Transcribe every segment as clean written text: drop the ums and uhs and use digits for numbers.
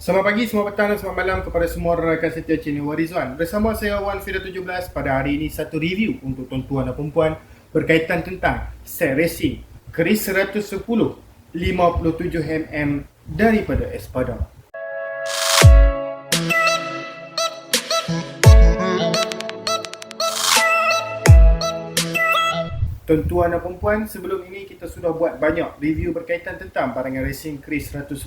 Selamat pagi, selamat petang dan selamat malam kepada semua rakan setia channel Warizwan. Bersama saya Wan Fira 17 pada hari ini satu review untuk tuan-tuan dan perempuan berkaitan tentang set racing Chris 110 57mm daripada Espada. Tuan-tuan dan perempuan, sebelum ini kita sudah buat banyak review berkaitan tentang barangan racing Chris 110.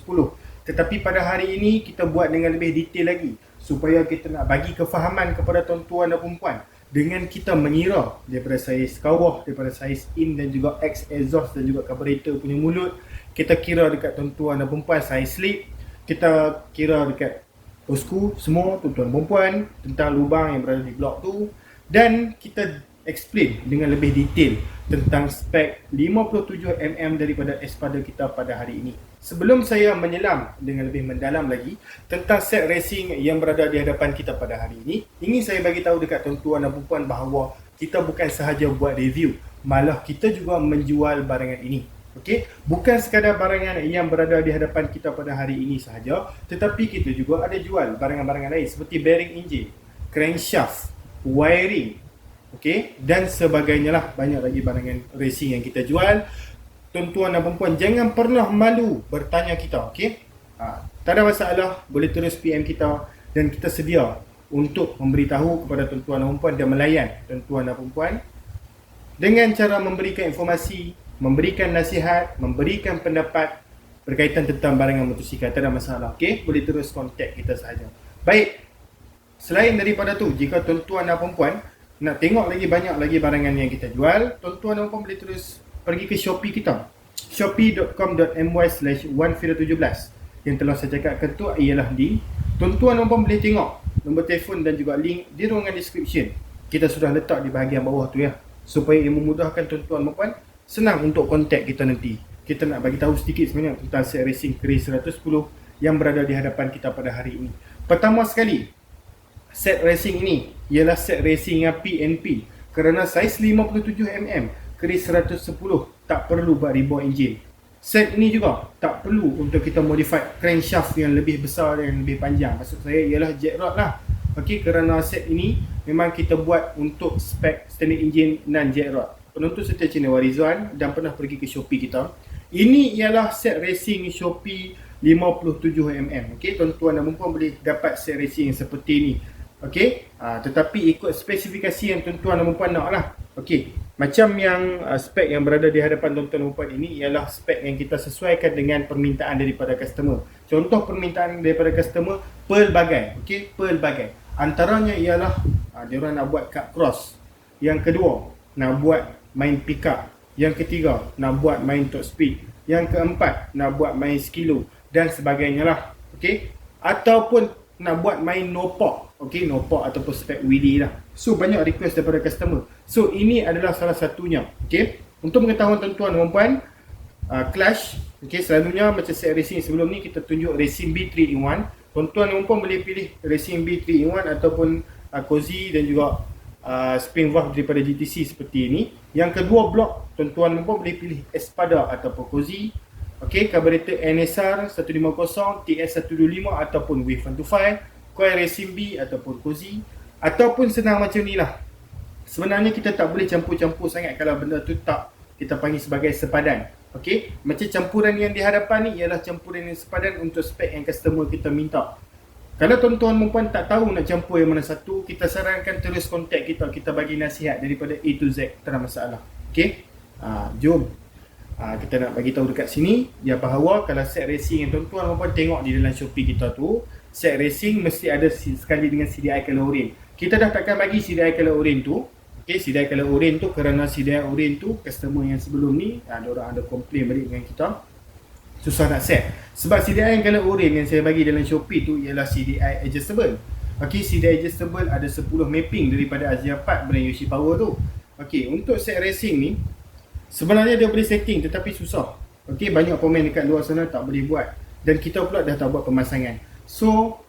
Tetapi pada hari ini kita buat dengan lebih detail lagi supaya kita nak bagi kefahaman kepada tuan-tuan dan perempuan dengan kita mengira daripada saiz kawah, daripada saiz in dan juga X exhaust dan juga carburetor punya mulut. Kita kira dekat tuan-tuan dan perempuan saiz slip, kita kira dekat bosku semua tuan-tuan dan perempuan tentang lubang yang berada di blok tu, dan kita explain dengan lebih detail tentang spek 57mm daripada Espada kita pada hari ini. Sebelum saya menyelam dengan lebih mendalam lagi tentang set racing yang berada di hadapan kita pada hari ini, ingin saya bagi tahu dekat tuan-tuan dan perempuan bahawa kita bukan sahaja buat review, malah kita juga menjual barangan ini. Okey, bukan sekadar barangan yang berada di hadapan kita pada hari ini sahaja, tetapi kita juga ada jual barangan-barangan lain seperti bearing enjin, crankshaft, wiring, okey, dan sebagainya lah. Banyak lagi barangan racing yang kita jual. Tuan-tuan dan perempuan jangan pernah malu bertanya kita, okey? Tak ada masalah, boleh terus PM kita dan kita sedia untuk memberitahu kepada tuan-tuan dan perempuan dan melayan tuan-tuan dan perempuan dengan cara memberikan informasi, memberikan nasihat, memberikan pendapat berkaitan tentang barangan motosikal. Tak ada masalah, okey? Boleh terus kontak kita sahaja. Baik, selain daripada tu, jika tuan-tuan dan perempuan nak tengok lagi banyak lagi barangan yang kita jual, tuan-tuan dan puan boleh terus pergi ke Shopee kita, shopee.com.my/1fira17. Yang telah saya cakapkan tu ialah link. Tuan-tuan dan puan boleh tengok nombor telefon dan juga link di ruangan description. Kita sudah letak di bahagian bawah tu ya, supaya ia memudahkan tuan-tuan dan puan senang untuk kontak kita nanti. Kita nak bagi tahu sedikit sebenarnya tentang set racing Chris 110 yang berada di hadapan kita pada hari ini. Pertama sekali, set racing ini ialah set racing yang PNP kerana saiz 57mm Chris 110 tak perlu buat reborn engine. Set ini juga tak perlu untuk kita modify crankshaft yang lebih besar dan lebih panjang. Maksud saya ialah jet rod lah. Okey, kerana set ini memang kita buat untuk spek standard engine non jet rod. Penonton setia channel Warizwan dan pernah pergi ke Shopee kita, ini ialah set racing Shopee 57mm. Okey, tuan-tuan dan puan boleh dapat set racing seperti ini. Okey, tetapi ikut spesifikasi yang tuan-tuan dan puan nak lah. Okey, macam yang spek yang berada di hadapan tuan-tuan dan puan ini ialah spek yang kita sesuaikan dengan permintaan daripada customer. Contoh permintaan daripada customer pelbagai. Okey, pelbagai. Antaranya ialah diorang nak buat cut cross. Yang kedua, nak buat main pickup. Yang ketiga, nak buat main top speed. Yang keempat, nak buat main skilo dan sebagainya lah. Okey, ataupun nak buat main no-pop. Okey, no-pop ataupun spek wheelie lah. So, banyak request daripada customer. So, ini adalah salah satunya. Okey, untuk pengetahuan tuan-tuan dan puan, clutch, okey, selalunya macam set racing sebelum ni kita tunjuk racing B 3-in-1. Tuan-tuan dan puan boleh pilih racing B 3-in-1 ataupun cozy dan juga spring valve daripada GTC seperti ini. Yang kedua blok, tuan-tuan dan puan boleh pilih Espada ataupun cozy. Okey, carburetor NSR 150, TS125 ataupun Wave 125, coil racing B ataupun cozy, ataupun senang macam ni lah. Sebenarnya kita tak boleh campur-campur sangat kalau benda tu tak kita panggil sebagai sepadan. Okey, macam campuran yang di hadapan ni ialah campuran yang sepadan untuk spek yang customer kita minta. Kalau tuan-tuan dan puan tak tahu nak campur yang mana satu, kita sarankan terus kontak kita, kita bagi nasihat daripada A to Z, tak ada masalah. Okey, jom kita nak bagi tahu dekat sini dia bahawa kalau set racing yang tuan-tuan dan puan tengok di dalam Shopee kita tu, set racing mesti ada sekali dengan CDI color orange. Kita dah takkan bagi CDI color orange tu. Okey, CDI color orange tu kerana CDI orange tu customer yang sebelum ni diorang ada komplain balik dengan kita, susah nak set. Sebab CDI yang color orange yang saya bagi dalam Shopee tu ialah CDI adjustable. Okey, CDI adjustable ada 10 mapping daripada Asia 4 brand Yoshi Power tu. Okey, untuk set racing ni sebenarnya dia boleh setting tetapi susah. Okey, banyak pemain dekat luar sana tak boleh buat dan kita pula dah tak buat pemasangan. So,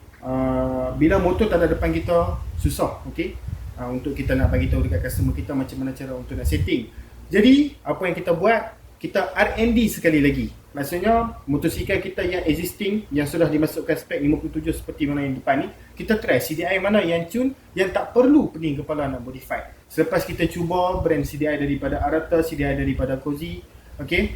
bila motor tak ada depan kita, susah. Okey, untuk kita nak bagi tahu dekat customer kita macam mana cara untuk nak setting. Jadi, apa yang kita buat, kita R&D sekali lagi. Maksudnya motosikal kita yang existing, yang sudah dimasukkan spek 57 seperti mana yang depan ni, kita try CDI mana yang tune, yang tak perlu pening kepala nak modify. Selepas kita cuba brand CDI daripada Arata, CDI daripada Cozy, okay,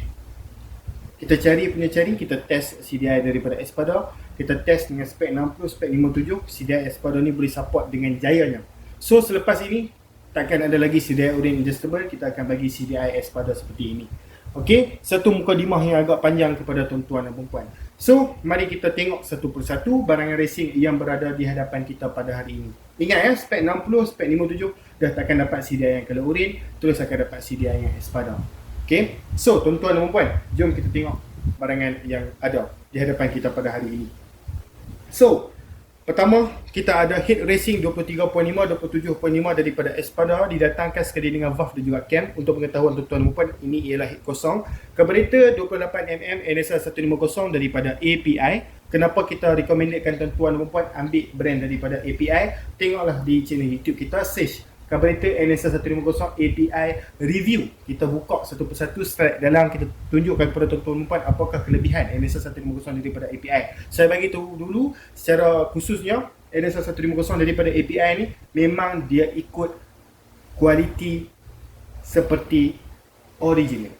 kita cari, kita test CDI daripada Espada, kita test dengan spek 60, spek 57, CDI Espada ni boleh support dengan jayanya. So selepas ini, takkan ada lagi CDI Orin adjustable, kita akan bagi CDI Espada seperti ini. Okey, satu mukadimah yang agak panjang kepada tuan-tuan dan puan-puan. So, mari kita tengok satu persatu barangan racing yang berada di hadapan kita pada hari ini. Ingat ya, spek 60, spek 57 dah takkan dapat CDI yang color orange, terus akan dapat CDI yang Espada. Okey, so tuan-tuan dan puan-puan, jom kita tengok barangan yang ada di hadapan kita pada hari ini. So, pertama, kita ada head racing 23.5, 27.5 daripada Espada, didatangkan sekali dengan valve dan juga cam. Untuk pengetahuan tuan-tuan dan puan, ini ialah head kosong. Carburetor 28mm NSR 150 daripada API. Kenapa kita recommendedkan tuan-tuan dan puan ambil brand daripada API? Tengoklah di channel YouTube kita, search carburetor NSR 150 API review. Kita buka satu persatu slide dalam, kita tunjukkan kepada tuan-tuan dan puan apakah kelebihan NSR 150 daripada API. Saya bagi tahu dulu secara khususnya NSR 150 daripada API ni memang dia ikut kualiti seperti original.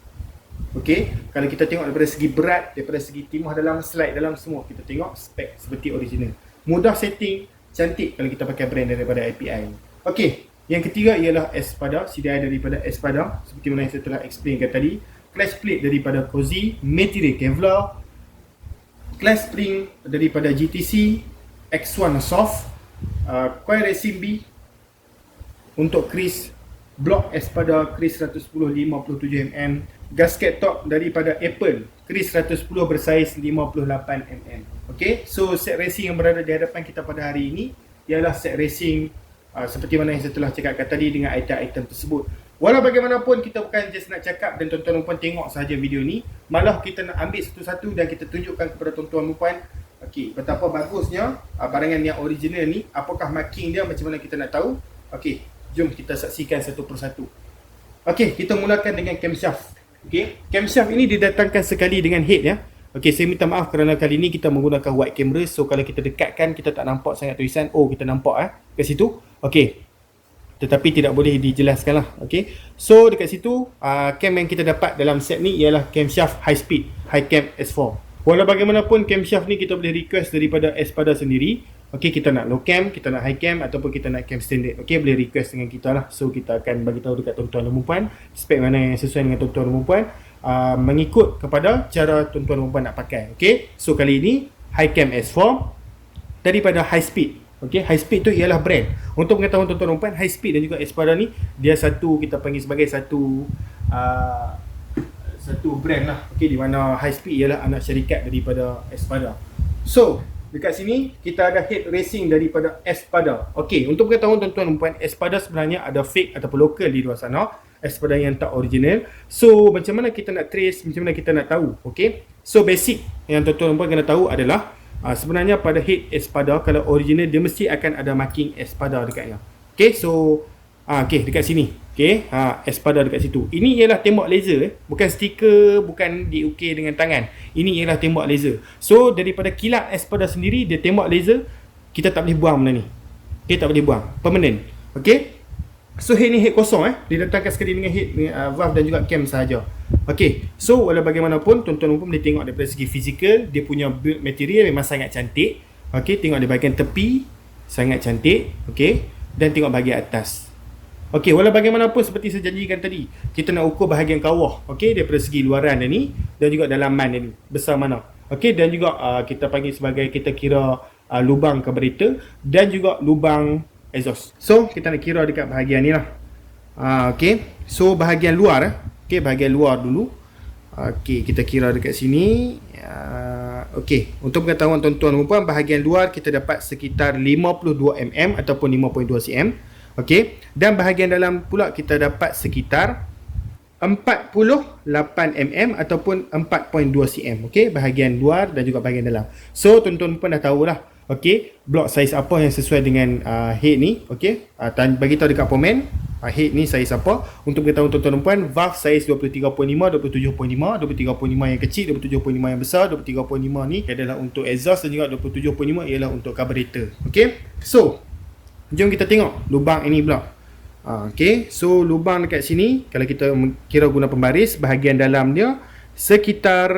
Okey, kalau kita tengok daripada segi berat, daripada segi timah dalam, slide dalam, semua kita tengok spek seperti original. Mudah setting, cantik kalau kita pakai brand daripada API ni. Okey, yang ketiga ialah Espada, CDI daripada Espada seperti mana yang saya telah explainkan tadi. Clutch plate daripada Cozy, material Kevlar. Clutch spring daripada GTC, X1 soft. Coil racing B untuk Chris, block Espada Chris 110 57mm. Gasket top daripada Apple, Chris 110 bersaiz 58mm. Okay, so set racing yang berada di hadapan kita pada hari ini ialah set racing seperti mana yang saya telah cakapkan tadi dengan item-item tersebut. Walau bagaimanapun, kita bukan just nak cakap dan tuan-tuan dan puan tengok sahaja video ni, malah kita nak ambil satu-satu dan kita tunjukkan kepada tuan-tuan dan puan, okey, betapa bagusnya barangan yang original ni. Apakah marking dia, macam mana kita nak tahu. Okey, jom kita saksikan satu persatu. Okey, kita mulakan dengan camshaft. Okey, camshaft ini didatangkan sekali dengan head ya. Okey, saya minta maaf kerana kali ni kita menggunakan wide camera, so kalau kita dekatkan kita tak nampak sangat tulisan. Oh, kita nampak kat situ. Okey, tetapi tidak boleh dijelaskan lah. Okey, so dekat situ cam yang kita dapat dalam set ni ialah camshaft high speed, high cam S4. Walau bagaimanapun, camshaft ni kita boleh request daripada Espada sendiri. Okey, kita nak low cam, kita nak high cam ataupun kita nak cam standard. Okey, boleh request dengan kita lah. So kita akan bagi tahu dekat tuan-tuan dan puan spek mana yang sesuai dengan tuan-tuan dan puan, mengikut kepada cara tuan-tuan dan puan nak pakai. Okey, so kali ini high cam S4 daripada high speed. Okey, high speed tu ialah brand. Untuk pengetahuan tuan-tuan dan puan, high speed dan juga Espada ni dia satu, kita panggil sebagai satu brand lah. Okey, di mana high speed ialah anak syarikat daripada Espada. So dekat sini kita ada head racing daripada Espada. Okey, untuk pengetahuan tuan-tuan dan puan, Espada sebenarnya ada fake ataupun lokal di luar sana, Espada yang tak original. So macam mana kita nak trace, macam mana kita nak tahu. Okey, so basic yang tuan-tuan dan puan kena tahu adalah sebenarnya pada head Espada, kalau original dia mesti akan ada marking Espada dekatnya. Okey, so okey, dekat sini. Okey, Espada dekat situ. Ini ialah tembak laser, bukan stiker, bukan diukir dengan tangan. Ini ialah tembak laser. So daripada kilat Espada sendiri, dia tembak laser, kita tak boleh buang benda ni. Okey, tak boleh buang, permanent. Okey, so head ni head kosong didatangkan sekali dengan head, valve dan juga cam sahaja. Okey, so walau bagaimanapun, tuan-tuan pun boleh tengok daripada segi fizikal, dia punya build material memang sangat cantik. Okey, tengok di bahagian tepi sangat cantik. Okey, dan tengok bahagian atas. Okey, walau bagaimanapun seperti saya janjikan tadi, kita nak ukur bahagian kawah. Okey, daripada segi luaran dia ni dan juga dalaman dia ni besar mana. Okey, dan juga kita panggil sebagai, kita kira lubang carburetor dan juga lubang exhaust. So kita nak kira dekat bahagian ni lah. Okey, so bahagian luar okey, bahagian luar dulu. Okey, kita kira dekat sini. Okey, untuk pengetahuan tuan-tuan dan puan, bahagian luar kita dapat sekitar 52 mm ataupun 5.2 cm. Okey, dan bahagian dalam pula kita dapat sekitar 48 mm ataupun 4.2 cm. Okey, bahagian luar dan juga bahagian dalam. So tuan-tuan pun dah tahulah Okey, block saiz apa yang sesuai dengan head ni. Okey, bagi tahu dekat komen head ni saiz apa. Untuk beritahu tuan-tuan dan puan, valve saiz 23.5, 27.5, 23.5 yang kecil, 27.5 yang besar. 23.5 ni adalah untuk exhaust dan juga 27.5 ialah untuk carburetor. Okey, so jom kita tengok lubang ini pula. Okey, so lubang dekat sini kalau kita kira guna pembaris, bahagian dalam dia sekitar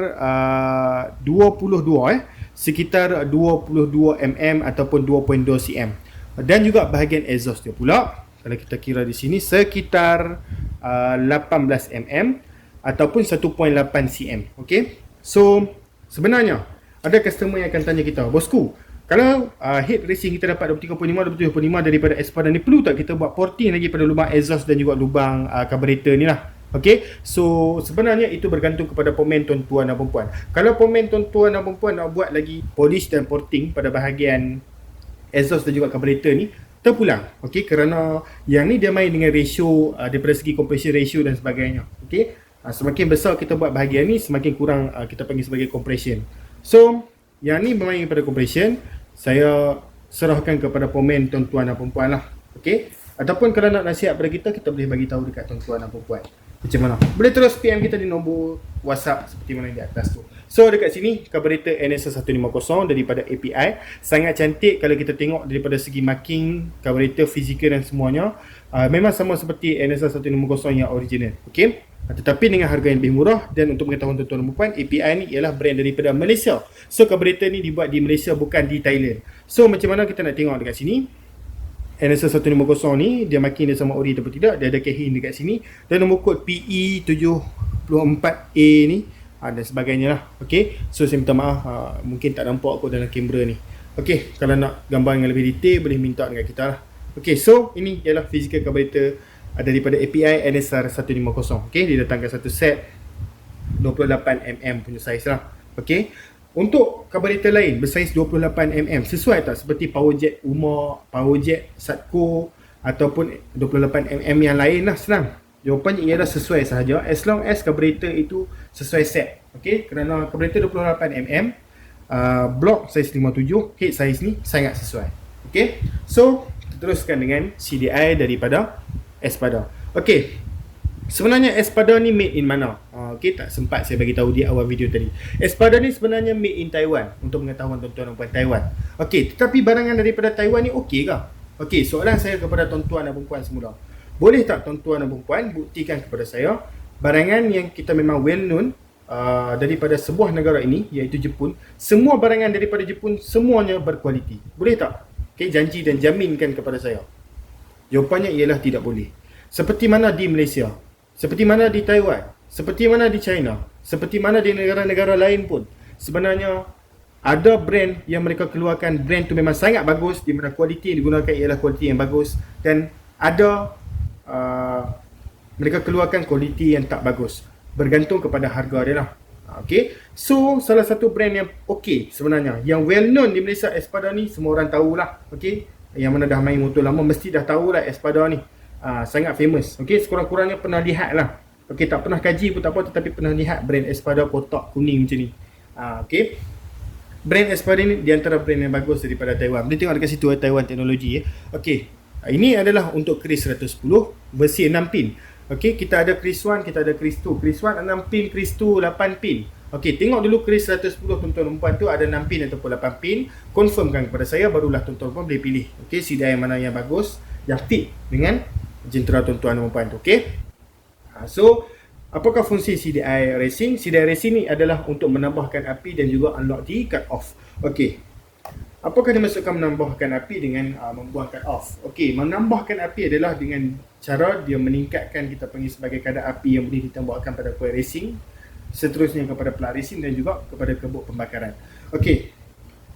22 sekitar 22 mm ataupun 2.2 cm. Dan juga bahagian exhaust dia pula kalau kita kira di sini sekitar 18 mm ataupun 1.8 cm. Okey, so sebenarnya ada customer yang akan tanya kita, bosku, kalau head racing kita dapat 23.5, 27.5 daripada Espada ni, perlu tak kita buat porting lagi pada lubang exhaust dan juga lubang carburetor ni lah? Okay, so sebenarnya itu bergantung kepada pemen tuan-tuan dan perempuan. Kalau pemen tuan-tuan dan perempuan nak buat lagi polish dan porting pada bahagian exhaust dan juga carburetor ni, terpulang. Okay, kerana yang ni dia main dengan ratio daripada segi compression ratio dan sebagainya. Okay, semakin besar kita buat bahagian ni, semakin kurang kita panggil sebagai compression. So yang ni bermain pada compression, saya serahkan kepada pemen tuan-tuan dan perempuan lah. Okay, ataupun kalau nak nasihat pada kita boleh bagi tahu dekat tuan-tuan dan perempuan macam mana. Boleh terus PM kita di nombor WhatsApp seperti mana di atas tu. So dekat sini carburetor NSR 150 daripada API, sangat cantik kalau kita tengok daripada segi marking, carburetor, fizikal dan semuanya. Memang sama seperti NSR 150 yang original. Okey. Tetapi dengan harga yang lebih murah. Dan untuk mengetahui tuan-tuan dan puan, API ni ialah brand daripada Malaysia. So carburetor ni dibuat di Malaysia, bukan di Thailand. So macam mana kita nak tengok dekat sini, NSR 150 ni dia marking dia sama ori ataupun tidak, dia ada kehin dekat sini dan nombor kod PE74A ni dan sebagainya lah. Okey, so saya minta maaf mungkin tak nampak aku dalam kamera ni. Okey, kalau nak gambar yang lebih detail boleh minta dengan kita lah. Okey, so ini ialah physical carburetor daripada API NSR 150. Okey, dia datangkan satu set 28mm punya saiz lah. Okey, untuk carburetor lain bersaiz 28mm sesuai tak seperti powerjet Uma, powerjet Satco ataupun 28mm yang lain lah? Senang, jawapannya ialah sesuai sahaja as long as carburetor itu sesuai set. Okey, kerana carburetor 28mm, block saiz 57, head saiz ni sangat sesuai. Okey, so kita teruskan dengan CDI daripada Espada. Okey, sebenarnya Espada ni made in mana? Okey, tak sempat saya bagi tahu di awal video tadi. Espada ni sebenarnya made in Taiwan, untuk pengetahuan tuan-tuan dan puan, Taiwan. Okey, tetapi barangan daripada Taiwan ni okey ke? Okey, soalan saya kepada tuan-tuan dan puan semula. Boleh tak tuan-tuan dan puan buktikan kepada saya barangan yang kita memang well known daripada sebuah negara ini iaitu Jepun, semua barangan daripada Jepun semuanya berkualiti. Boleh tak? Okey, janji dan jaminkan kepada saya. Jawapannya ialah tidak boleh. Seperti mana di Malaysia, seperti mana di Taiwan, seperti mana di China, seperti mana di negara-negara lain pun, sebenarnya ada brand yang mereka keluarkan, brand tu memang sangat bagus, di mana kualiti yang digunakan ialah kualiti yang bagus, dan ada mereka keluarkan kualiti yang tak bagus, bergantung kepada harga dia lah. Okay, so salah satu brand yang okey sebenarnya, yang well known di Malaysia, Espada ni semua orang tahulah. Okay, yang mana dah main motor lama mesti dah tahulah Espada ni. Sangat famous. Okey, sekurang-kurangnya pernah lihat lah. Okey, tak pernah kaji pun tak apa, tetapi pernah lihat brand Espada kotak kuning macam ni. Okey, brand Espada ni di antara brand yang bagus daripada Taiwan. Boleh tengok dekat situ Taiwan Teknologi. Okey, ini adalah untuk Kris 110 versi 6 pin. Okey, kita ada Kris 1, kita ada Kris 2. Kris 1 6 pin, Kris 2 8 pin. Okey, tengok dulu Kris 110 tuan-tuan dan puan tu ada 6 pin ataupun 8 pin. Confirmkan kepada saya, barulah tuan-tuan dan puan boleh pilih. Okey, CDI mana yang bagus, yang fit dengan jentera tuan-tuan dan puan tu. Okey. So, apakah fungsi CDI racing? CDI racing ni adalah untuk menambahkan api dan juga unlock di cut off. Okey. Apakah dimaksudkan menambahkan api dengan membuang cut off? Okey, menambahkan api adalah dengan cara dia meningkatkan, kita panggil sebagai kadar api yang boleh ditambahkan pada coil racing, seterusnya kepada plug racing dan juga kepada kebuk pembakaran. Okey.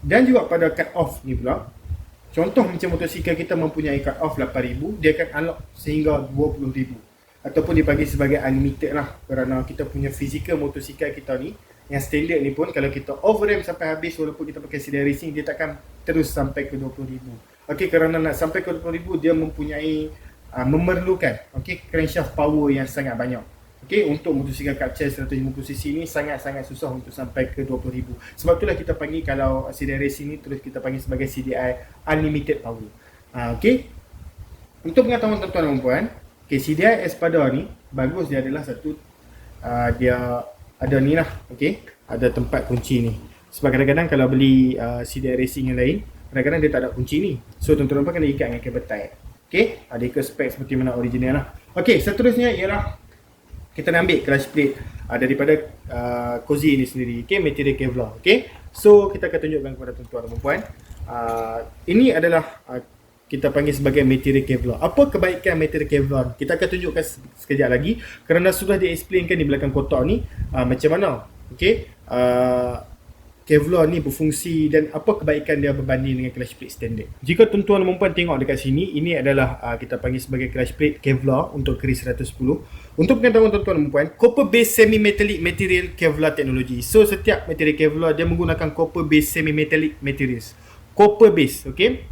Dan juga pada cut off ni pula, contoh macam motosikal kita mempunyai cut off 8,000, dia akan unlock sehingga 20,000 ataupun dipanggil sebagai unlimited lah, kerana kita punya fizikal motosikal kita ni yang standard ni pun kalau kita overram sampai habis walaupun kita pakai CDI racing, dia takkan terus sampai ke 20,000. Okey, kerana nak sampai ke 20,000 dia mempunyai memerlukan crankshaft power yang sangat banyak. Okey, untuk motosikal Capture 150cc ni sangat-sangat susah untuk sampai ke 20,000. Sebab itulah kita panggil, kalau CDI Racing ni terus kita panggil sebagai CDI Unlimited Power. Okey. Untuk pengetahuan tuan-tuan dan puan, okey, CDI Espada ni bagus, dia adalah satu dia ada ni lah, okey, ada tempat kunci ni. Sebab kadang-kadang kalau beli CDI Racing yang lain, kadang-kadang dia tak ada kunci ni. So tuan-tuan dan puan kena ikat dengan kabel tie. Okey, ada ikut spek seperti mana original lah. Okey, seterusnya ialah kita nak ambil clutch plate daripada Cozy ni sendiri. Okay, material Kevlar. Okay, so kita akan tunjukkan kepada tuan-tuan dan puan. Ini adalah kita panggil sebagai material Kevlar. Apa kebaikan material Kevlar? Kita akan tunjukkan sekejap lagi kerana sudah di-explainkan di belakang kotak ni macam mana. Okay, Kevlar ni berfungsi dan apa kebaikan dia berbanding dengan clutch plate standard. Jika tuan-tuan dan puan tengok dekat sini, ini adalah kita panggil sebagai clutch plate Kevlar untuk keris 110. Untuk pengetahuan tuan-tuan dan puan, copper base semi metallic material Kevlar technology. So setiap material Kevlar dia menggunakan copper base semi metallic materials. Copper base, okey.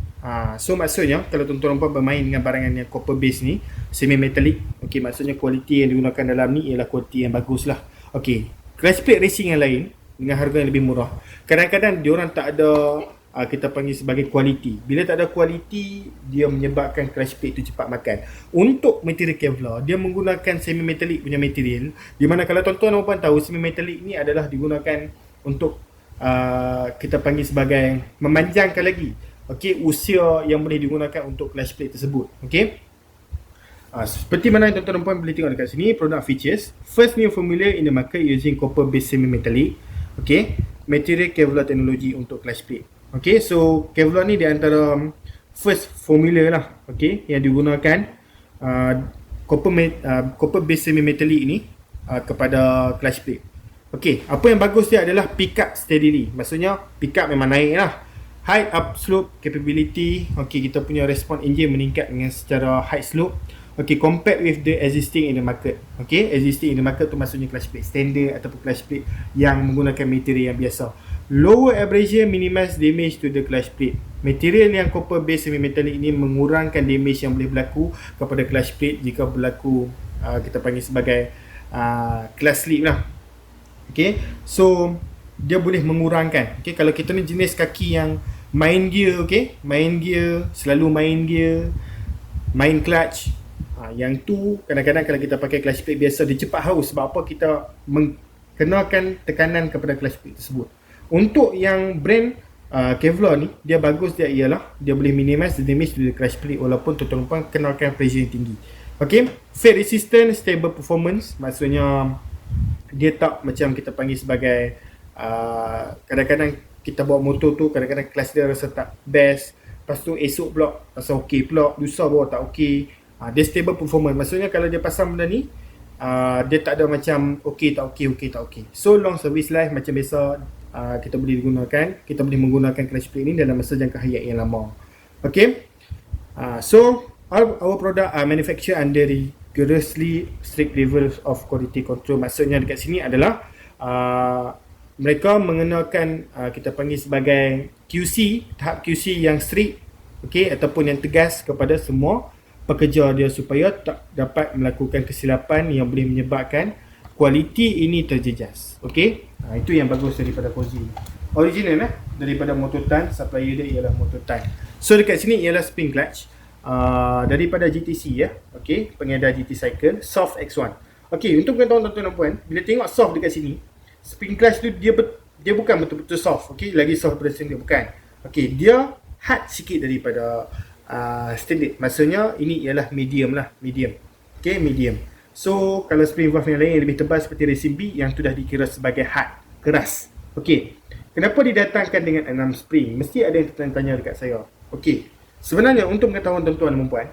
So maksudnya kalau tuan-tuan dan puan bermain dengan barangan yang copper base ni, semi metallic, okey, maksudnya kualiti yang digunakan dalam ni ialah kualiti yang bagus lah. Okey, clutch plate racing yang lain dengan harga yang lebih murah, kadang-kadang diorang tak ada kita panggil sebagai kualiti. Bila tak ada kualiti, dia menyebabkan clutch plate tu cepat makan. Untuk material Kevlar, dia menggunakan semi metallic punya material, di mana kalau tuan-tuan dan puan tahu, semi metallic ni adalah digunakan untuk kita panggil sebagai memanjangkan lagi, okey, usia yang boleh digunakan untuk clutch plate tersebut. Okey, seperti mana yang tuan-tuan dan puan boleh tengok dekat sini, product features. First new formula in the market using copper based semi metallic. Okay, material Kevlar technology untuk clutch plate. Okay, so Kevlar ni di antara first formula lah, okay, yang digunakan copper based semi metallic ni kepada clutch plate. Okay, apa yang bagus dia adalah pick up steadily. Maksudnya pick up memang naik lah. High up slope capability. Okay, kita punya respon engine meningkat dengan secara high slope. Okay, compared with the existing in the market. Okay, existing in the market tu maksudnya clutch plate standard ataupun clutch plate yang menggunakan material yang biasa. Lower abrasion minimize damage to the clutch plate. Material yang copper based semi metallic ini mengurangkan damage yang boleh berlaku kepada clutch plate jika berlaku kita panggil sebagai clutch slip lah. Okay, so dia boleh mengurangkan. Okay, kalau kita ni jenis kaki yang main gear, okay, main gear, selalu main gear, main clutch, yang tu kadang-kadang kalau kita pakai clutch plate biasa, dia cepat haus. Sebab apa? Kita mengenakan tekanan kepada clutch plate tersebut. Untuk yang brand Kevlar ni, dia bagus dia ialah dia boleh minimize the damage to the clutch plate walaupun tuan-tuan kenakan pressure yang tinggi. Okay, fail resistant, stable performance, maksudnya dia tak macam kita panggil sebagai kadang-kadang kita bawa motor tu, kadang-kadang clutch dia rasa tak best, lepas tu esok pula rasa okey pula, lusa bawa tak okey. Dia stable performance, maksudnya kalau dia pasang benda ni dia tak ada macam okey tak okey, okey tak okey. So long service life macam biasa kita boleh gunakan, kita boleh menggunakan clutch plate ni dalam masa jangka hayat yang lama. Okay, so our product are manufactured under rigorously strict levels of quality control. Maksudnya dekat sini adalah mereka mengenakan kita panggil sebagai QC, tahap QC yang strict, okay, ataupun yang tegas kepada semua pekerja dia supaya tak dapat melakukan kesilapan yang boleh menyebabkan kualiti ini terjejas. Okey, itu yang bagus daripada Cozy. Original daripada Mototan, supplier dia ialah Mototan. So dekat sini ialah spin clutch daripada GTC ya. Okey, pengedar GT Cycle Soft X1. Okey, untuk pengetahuan tuan-tuan dan puan, bila tengok soft dekat sini, spin clutch tu dia bukan betul-betul soft. Okey, lagi soft daripada standard bukan. Okey, dia hard sikit daripada standard. Maksudnya ini ialah medium lah, medium. Okay, medium. So kalau spring valve yang lain yang lebih tebal seperti Racing B yang sudah dikira sebagai hard, keras. Okay, kenapa didatangkan dengan 6 spring? Mesti ada yang tertanya dekat saya. Okay, sebenarnya untuk pengetahuan tuan-tuan dan puan,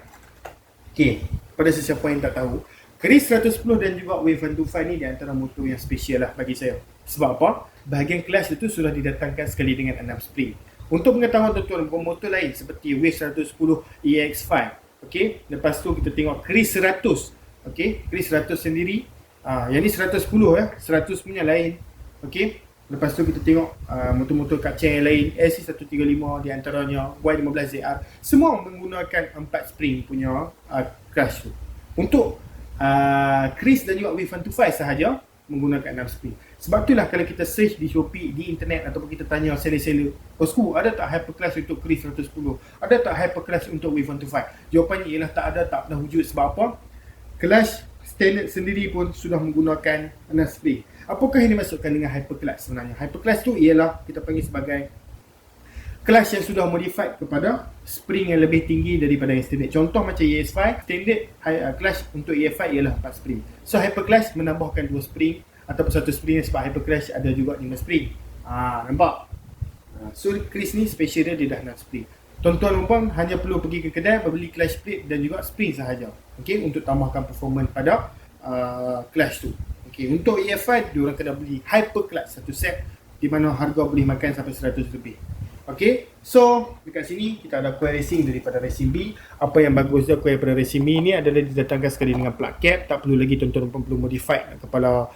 okay, pada sesiapa yang tak tahu, keris 110 dan juga Wave 125 ni di antara motor yang special lah bagi saya. Sebab apa? Bahagian clutch itu sudah didatangkan sekali dengan 6 spring. Untuk pengetahuan tuan-tuan, motor lain seperti Wave 110 EX5, okey, lepas tu kita tengok keris 100, okey, keris 100 sendiri, yang ni 110 ya, 100 punya lain, okey. Lepas tu kita tengok motor-motor kacang yang lain, SC135 di antaranya, Y15ZR, semua menggunakan 4 spring punya clutch tu. Untuk Chris dan juga Wave125 sahaja menggunakan 6 spring. Sebab itulah kalau kita search di Shopee, di internet ataupun kita tanya seller-seller, bosku ada tak hyperclass untuk Chris 110? Ada tak hyperclass untuk Wave125? Jawapannya ialah tak ada, tak pernah wujud. Sebab apa? Clash standard sendiri pun sudah menggunakan 6 spring. Apakah yang dimaksudkan dengan hyperclass sebenarnya? Hyperclass tu ialah kita panggil sebagai class yang sudah modified kepada spring yang lebih tinggi daripada yang standard. Contoh macam ES5, standard class untuk ES5 ialah 4 spring. So hyperclass menambahkan 2 spring ataupun 1 spring, sebab hyperclass ada juga 5 spring. Nampak? So Chris ni special dia dah 6 spring. Tuan-tuan dan puan hanya perlu pergi ke kedai membeli clash plate dan juga spring sahaja. Okey, untuk tambahkan performance pada clash tu. Okey, untuk EF5 diorang kena beli hyperclass satu set di mana harga boleh makan sampai 100 lebih. Okey, so dekat sini kita ada coil racing daripada Racing B. Apa yang bagus dia coil daripada Racing B ni adalah didatangkan sekali dengan plug cap. Tak perlu lagi tuan-tuan perlu modify kepala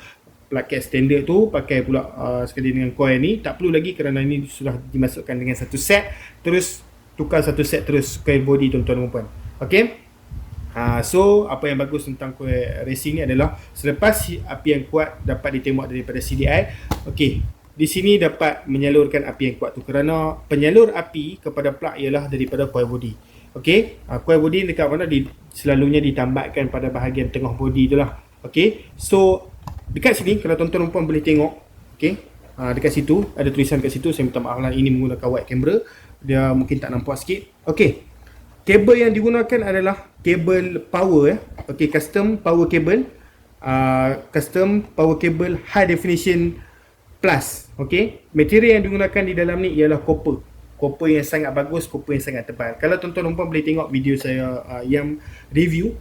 plug cap standard tu, pakai pula sekali dengan coil ni. Tak perlu lagi kerana ini sudah dimasukkan dengan satu set. Terus tukar satu set terus coil body tuan-tuan dan puan. Okey. So apa yang bagus tentang coil racing ni adalah selepas api yang kuat dapat ditembak daripada CDI. Okey, di sini dapat menyalurkan api yang kuat tu kerana penyalur api kepada plug ialah daripada coil body. Okey, coil body dekat mana selalunya ditambatkan pada bahagian tengah body tu lah. Okey, so dekat sini kalau tuan-tuan dan puan boleh tengok, okey, dekat situ ada tulisan kat situ. Saya minta maaf lah, ini menggunakan wide camera, dia mungkin tak nampak sikit. Okey, kabel yang digunakan adalah kabel power, okey, custom power cable, custom power cable high definition plus. Okey, material yang digunakan di dalam ni ialah copper yang sangat bagus, copper yang sangat tebal. Kalau tuan-tuan dan puan boleh tengok video saya yang review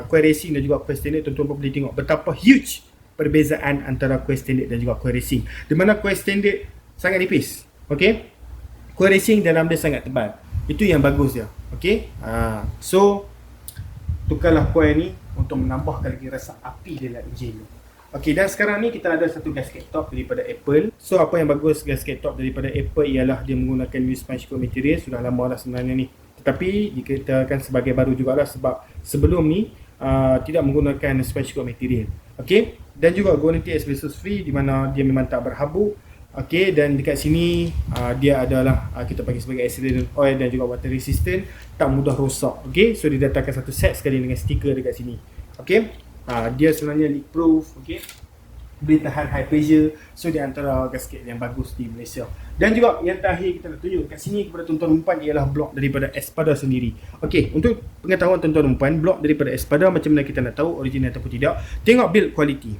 coil racing dan juga coil standard, tuan-tuan boleh tengok betapa huge perbezaan antara coil standard dan juga coil racing. Di mana coil standard sangat nipis, okey, coil racing dalam dia sangat tebal. Itu yang bagus dia. Okey, so tukarlah coil ni untuk menambahkan lagi rasa api dalam enjin tu. Okey, dan sekarang ni kita ada satu gasket top daripada Apple. So apa yang bagus gasket top daripada Apple ialah dia menggunakan sponge coat material. Sudah lama dah sebenarnya ni, tetapi dikatakan sebagai baru jugalah sebab sebelum ni tidak menggunakan sponge coat material. Okey, dan juga guarantee asbestos free di mana dia memang tak berhabuk. Okey, dan dekat sini dia adalah kita panggil sebagai accident oil dan juga water resistant, tak mudah rosak. Okey, so didatangkan satu set sekali dengan stiker dekat sini. Okey, dia sebenarnya leak proof. Okey, boleh tahan high pressure. So di antara gasket yang bagus di Malaysia. Dan juga yang terakhir kita nak tunjuk kat sini kepada tuan-tuan dan puan ialah blok daripada Espada sendiri. Okey, untuk pengetahuan tuan-tuan dan puan, blok daripada Espada macam mana kita nak tahu original ataupun tidak? Tengok build quality.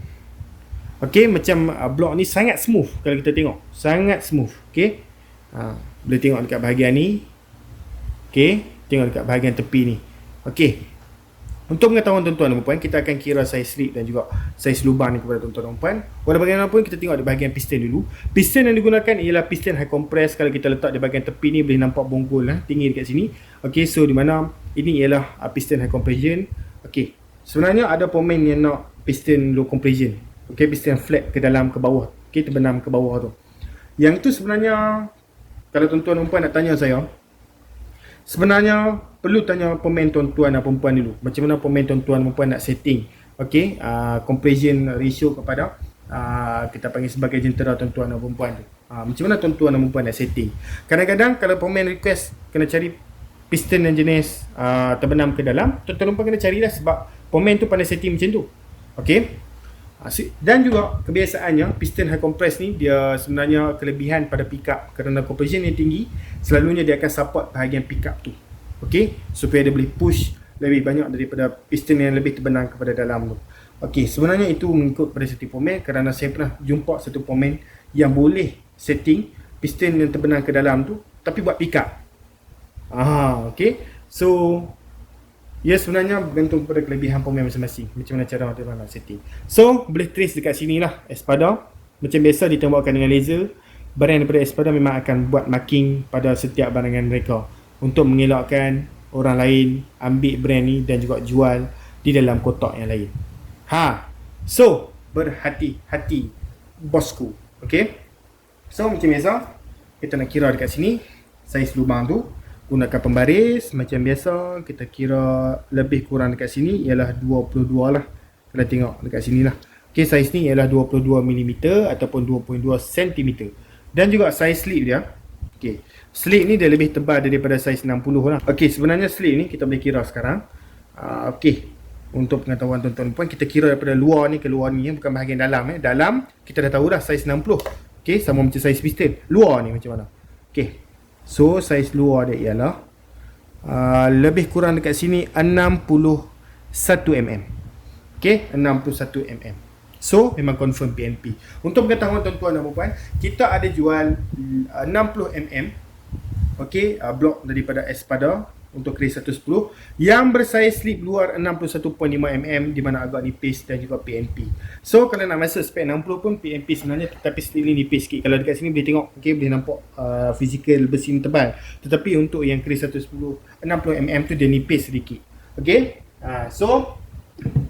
Okey, macam blok ni sangat smooth. Kalau kita tengok, sangat smooth. Okey, boleh tengok dekat bahagian ni. Okey, tengok dekat bahagian tepi ni. Okey, untuk pengetahuan tuan-tuan dan puan, kita akan kira saiz rig dan juga saiz lubang ni kepada tuan-tuan dan puan. Walau bagaimanapun, kita tengok di bahagian piston dulu. Piston yang digunakan ialah piston high compress. Kalau kita letak di bahagian tepi ni, boleh nampak bonggol tinggi dekat sini. Okey, so di mana ini ialah piston high compression. Okey, sebenarnya ada pemain yang nak piston low compression. Okey, piston flat ke dalam ke bawah. Okey, terbenam ke bawah tu. Yang tu sebenarnya kalau tuan-tuan dan puan nak tanya saya, sebenarnya perlu tanya pemain tuan-tuan dan perempuan dulu. Macam mana pemain tuan-tuan dan perempuan nak setting, okey, compression ratio kepada kita panggil sebagai jentera tuan-tuan dan perempuan tu. Macam mana tuan-tuan dan perempuan nak setting. Kadang-kadang kalau pemain request kena cari piston yang jenis terbenam ke dalam, tuan-tuan dan perempuan kena carilah sebab pemain tu pandai setting macam tu. Okey. Dan juga kebiasaannya piston high compress ni dia sebenarnya kelebihan pada pickup kerana compression yang tinggi, selalunya dia akan support bahagian pickup tu. Okey, supaya dia boleh push lebih banyak daripada piston yang lebih terbenam kepada dalam tu. Okey, sebenarnya itu mengikut pada setiap pemain kerana saya pernah jumpa satu pemain yang boleh setting piston yang terbenam ke dalam tu tapi buat pickup. Okey. So ya, sebenarnya bergantung pada kelebihan pemain masing-masing, macam mana cara mereka nak setting. So boleh trace dekat sini lah Espada. Macam biasa ditembakkan dengan laser. Barang daripada Espada memang akan buat marking pada setiap barangan mereka untuk mengelakkan orang lain ambil brand ni dan juga jual di dalam kotak yang lain. So berhati-hati bosku. Okay, so macam biasa kita nak kira dekat sini saiz lubang tu. Gunakan pembaris macam biasa, kita kira lebih kurang dekat sini ialah 22 lah. Kalau tengok dekat sini lah. Okay, saiz ni ialah 22mm ataupun 2.2 cm. Dan juga saiz slip dia. Okay, slip ni dia lebih tebal daripada saiz 60 lah. Okay, sebenarnya slip ni kita boleh kira sekarang. Okay, untuk pengetahuan tuan-tuan puan, kita kira daripada luar ni ke luar ni, bukan bahagian dalam. Dalam kita dah tahu dah saiz 60. Okay, sama macam saiz piston. Luar ni macam mana? Okay, so saiz luar dia ialah lebih kurang dekat sini 61mm. Okay, 61mm. So memang confirm PNP. Untuk pengetahuan tuan-tuan dan puan, kita ada jual 60mm. Okay, blok daripada Espada untuk Craze 110 yang bersaiz slip luar 61.5mm, di mana agak nipis, dan juga PNP. So kalau nak masuk spek 60 pun PNP sebenarnya, tetapi slip ni nipis sikit. Kalau dekat sini boleh tengok, okay, boleh nampak physical besi ni tebal. Tetapi untuk yang Craze 110 60mm tu dia nipis sedikit. Okay, so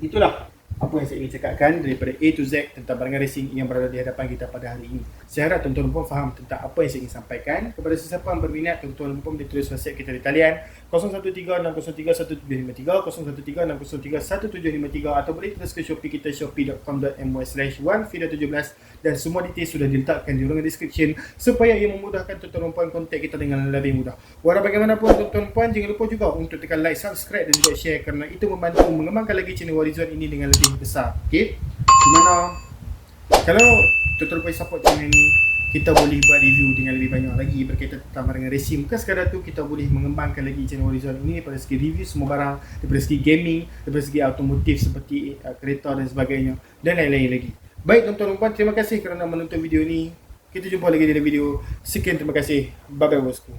itulah apa yang saya ingin cakapkan daripada A to Z tentang barangan racing yang berada di hadapan kita pada hari ini. Saya harap tuan-tuan dan puan faham tentang apa yang saya ingin sampaikan. Kepada sesiapa yang berminat, tuan-tuan dan puan boleh tulis WhatsApp kita di talian 0136031753, 0136031753, atau boleh tulis ke Shopee kita, shopee.com.my/1video17, dan semua detail sudah diletakkan di ruangan description supaya ia memudahkan tuan-tuan dan puan kontak kita dengan lebih mudah. Walau bagaimanapun tuan-tuan dan puan, jangan lupa juga untuk tekan like, subscribe dan juga share, kerana itu membantu mengembangkan lagi channel Warizon ini dengan lebih besar. Okay, dimana kalau tuan-tuan puan support channel ni, kita boleh buat review dengan lebih banyak lagi berkaitan tentang barangan racing. Bukan sekadar tu, kita boleh mengembangkan lagi channel Warizon ini daripada segi review semua barang, daripada segi gaming, daripada segi automotif seperti kereta dan sebagainya, dan lain-lain lagi. Baik tuan-tuan dan puan, terima kasih kerana menonton video ni. Kita jumpa lagi dalam video. Sekian, terima kasih. Bye bye bosku.